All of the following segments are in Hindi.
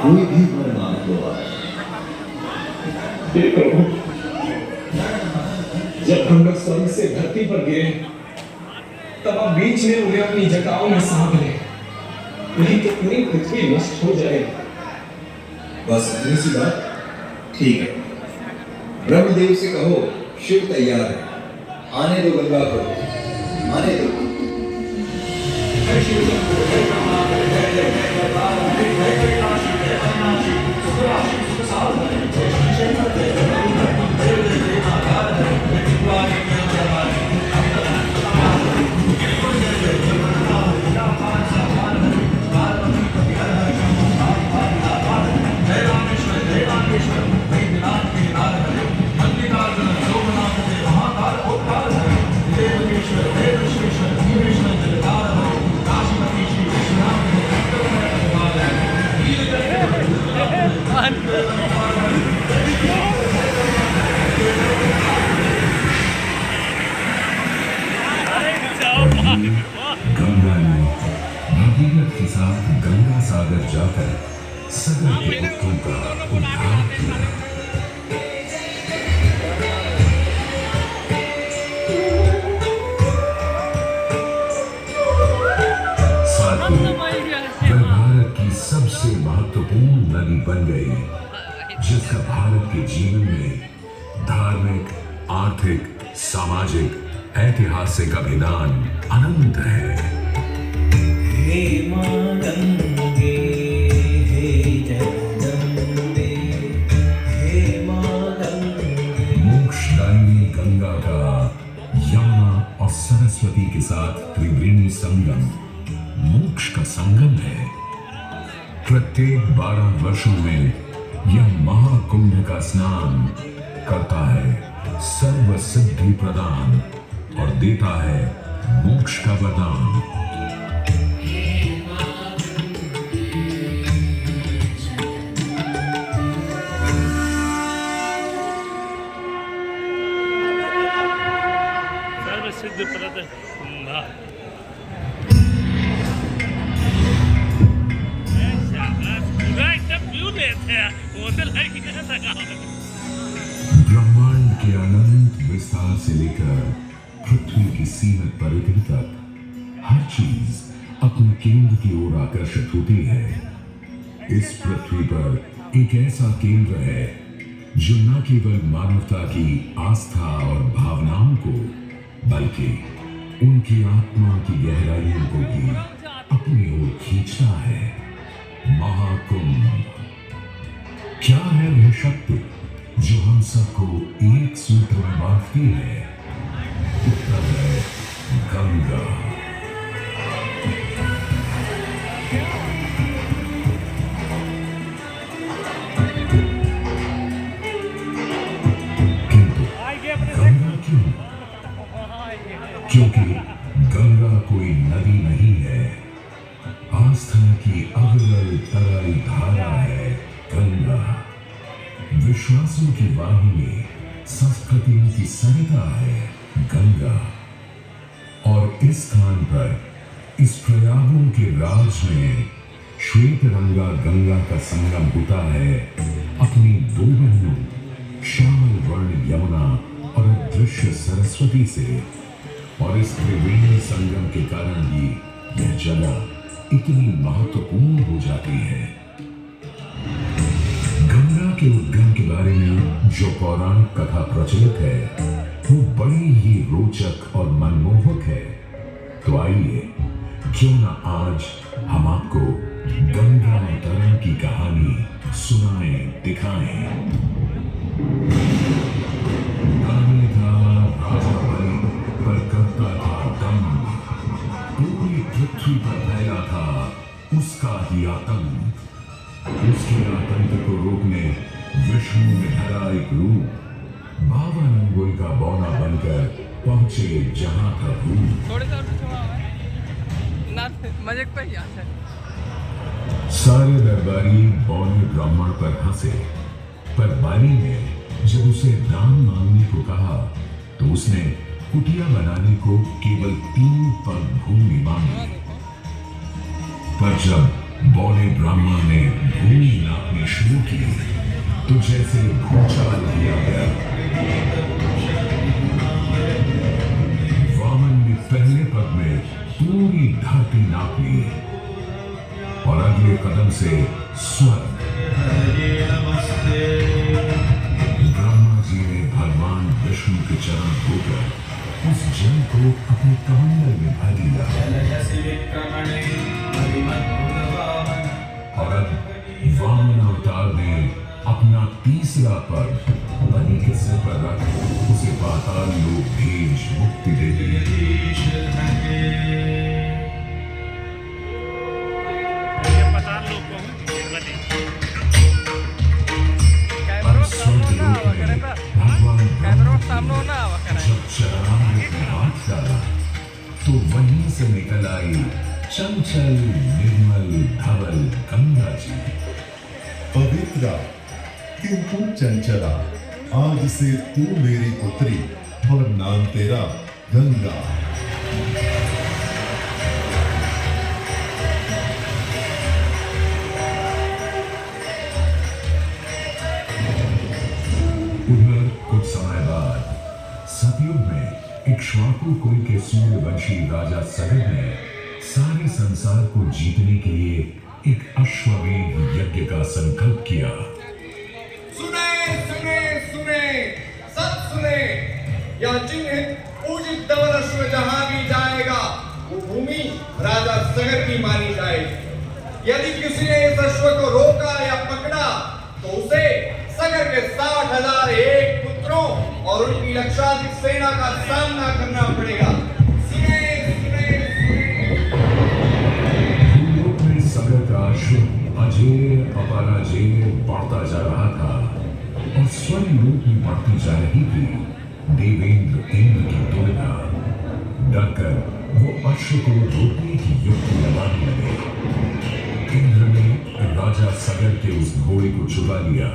कोई भी वर मांग लो आप। हे प्रभु, जब हम लोग स्वर्ग से धरती पर गिरे तब आप बीच में उन्हें अपनी जटाओं में सांभ ले, नहीं तो पूरी पृथ्वी नष्ट हो जाएगी। बस इतनी सी बात? ठीक है, ब्रह्मदेव से कहो शिव तैयार है, आने दो गंगा को, आने दो। गंगा ने भगीरथ के साथ गंगा सागर जाकर सगर के पुत्रों का उद्धार किया। साथ ही वह भारत की सबसे महत्वपूर्ण नदी बन गई, जिसका भारत के जीवन में धार्मिक, आर्थिक, सामाजिक, ऐतिहासिक अभिदान अनंत है। हे मां गंगे, हे जगदम्बे, हे मां गंगे। मोक्षदायिनी गंगा का यमुना और सरस्वती के साथ त्रिवेणी संगम मोक्ष का संगम है। प्रत्येक 12 वर्षों में यह महाकुंभ का स्नान करता है सर्व सिद्धि प्रदान और देता है मोक्ष का वरदान। सर्व सिद्ध प्रद एकदम क्यों लेते हैं वो तो लड़की कैसा ब्रह्मांड के अनंत विस्तार से लेकर पृथ्वी की सीमित परिधि तक हर चीज अपने केंद्र की ओर आकर्षित होती है। इस पृथ्वी पर एक ऐसा केंद्र है जो न केवल मानवता की आस्था और भावनाओं को, बल्कि उनकी आत्मा की गहराइयों को भी अपनी ओर खींचता है। महाकुंभ क्या है वह शक्ति जो हम सबको एक सूत्र में बांधती है? उत्तर है गंगा। किंतु गंगा क्यों? क्योंकि गंगा कोई नदी नहीं है, आस्था की अविरल तरल धारा है गंगा। विश्वासों की वाहिनी, संस्कृतियों की सरिता है गंगा। और इस स्थान पर, इस प्रयागों के राज में श्वेत रंगा गंगा का संगम होता है अपनी 2 बहनों श्यामल वर्ण यमुना और अदृश्य सरस्वती से। और इस त्रिवेणी संगम के कारण ही यह जगह इतनी महत्वपूर्ण हो जाती है। गंगा के उद्गम के बारे में जो पौराणिक कथा प्रचलित है वो बड़ी ही रोचक और मनमोहक है। तो आइए क्यों ना आज हम आपको गंगा अवतरण की कहानी सुनाएं, दिखाएं। गाने था राजा बलि पर करता था दम, पूरी पृथ्वी पर फैला था उसका ही आतंक। उसके आतंक को रोकने विष्णु ने धरा एक रूप, 52 अंगुल का बौना बनकर पहुंचे जहां था भूत। सारे दरबारी बौने ब्राह्मण पर हंसे, पर बाली ने जब उसे दान मांगने को कहा तो उसने कुटिया बनाने को केवल 3 पग भूमि मांगी। पर जब बौने ब्राह्मण ने भूमि ना चलानी शुरू की तो जैसे भूचाल किया गया। वामन ने पहले पग में पूरी धरती नाप ली और अगले कदम से स्वर्ग। ब्रह्मा जी ने भगवान विष्णु के चरण धोकर उस जल को अपने कमंडल में भर लिया और अब वामन अवतार ने अपना तीसरा पग बलि के सिर पर रख उसे पाताल लोक भेज मुक्ति दे दी। ये पता लोग को बने अब स्वर्ग लोक में भगवान ब्रह्मा सामने ना आवा जब चरणामृत में हाथ डाला तो वहीं से निकल आई चंचल निर्मल धवल गंगा जी। पवित्रा किंतु चंचला, आज से तू मेरी पुत्री और नाम तेरा गंगा। उधर कुछ समय बाद सतयुग में इक्ष्वाकु कुल के सूर्यवंशी राजा सगर ने सारे संसार को जीतने के लिए एक अश्वमेध यज्ञ का संकल्प किया। सुने सुने सुने सब सुने, यह चिन्हित पूजित धवल अश्व जहां भी जाएगा वो भूमि राजा सगर की मानी जाएगी। यदि किसी ने इस अश्व को रोका या पकड़ा तो उसे सगर के 60,001 पुत्रों और उनकी लक्षाधिक सेना का सामना करना पड़ेगा। सुने सुने भूलोक में सगर का अश्व अजेय अपराजेय बढ़ता जा रहा था और स्वर्ग लोक में बढ़ती जा रही थी देवेंद्र इंद्र की दुविधा। डरकर वो अश्व को रोकने की युक्ति लगाने लगे। इंद्र ने राजा सगर के उस घोड़े को चुरा लिया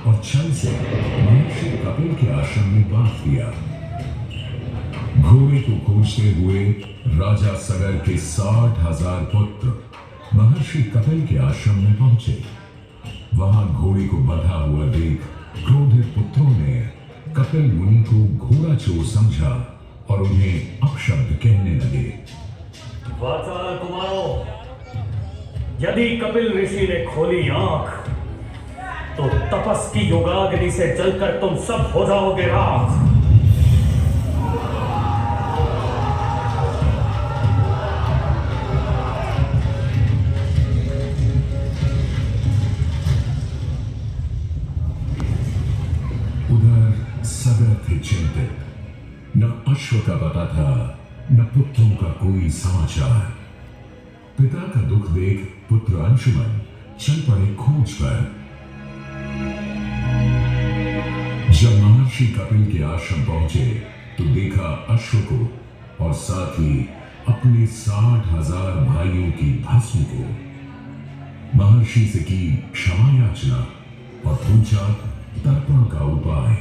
और छल से महर्षि कपिल के आश्रम में बांध दिया। घोड़े को खोजते हुए राजा सगर के 60,000 पुत्र महर्षि कपिल के आश्रम में पहुंचे। वहां घोड़े को बंधा हुआ देख क्रोधित पुत्रों ने कपिल मुनि को घोड़ा चोर समझा और उन्हें अपशब्द कहने लगे। वाचाल कुमारों, यदि कपिल ऋषि ने खोली आंख तो तपस की योगाग्नि से जलकर तुम सब हो जाओगे राख। उधर सगर थे चिंतित। न अश्व का पता था न पुत्रों का कोई समाचार। पिता का दुख देख पुत्र अंशुमन चल पड़े खोज पर। जब महर्षि कपिल के आश्रम पहुंचे तो देखा अश्व को और साथ ही अपने 60,000 भाइयों की भस्म को। महर्षि से की क्षमा याचना और पूछा तर्पण का उपाय।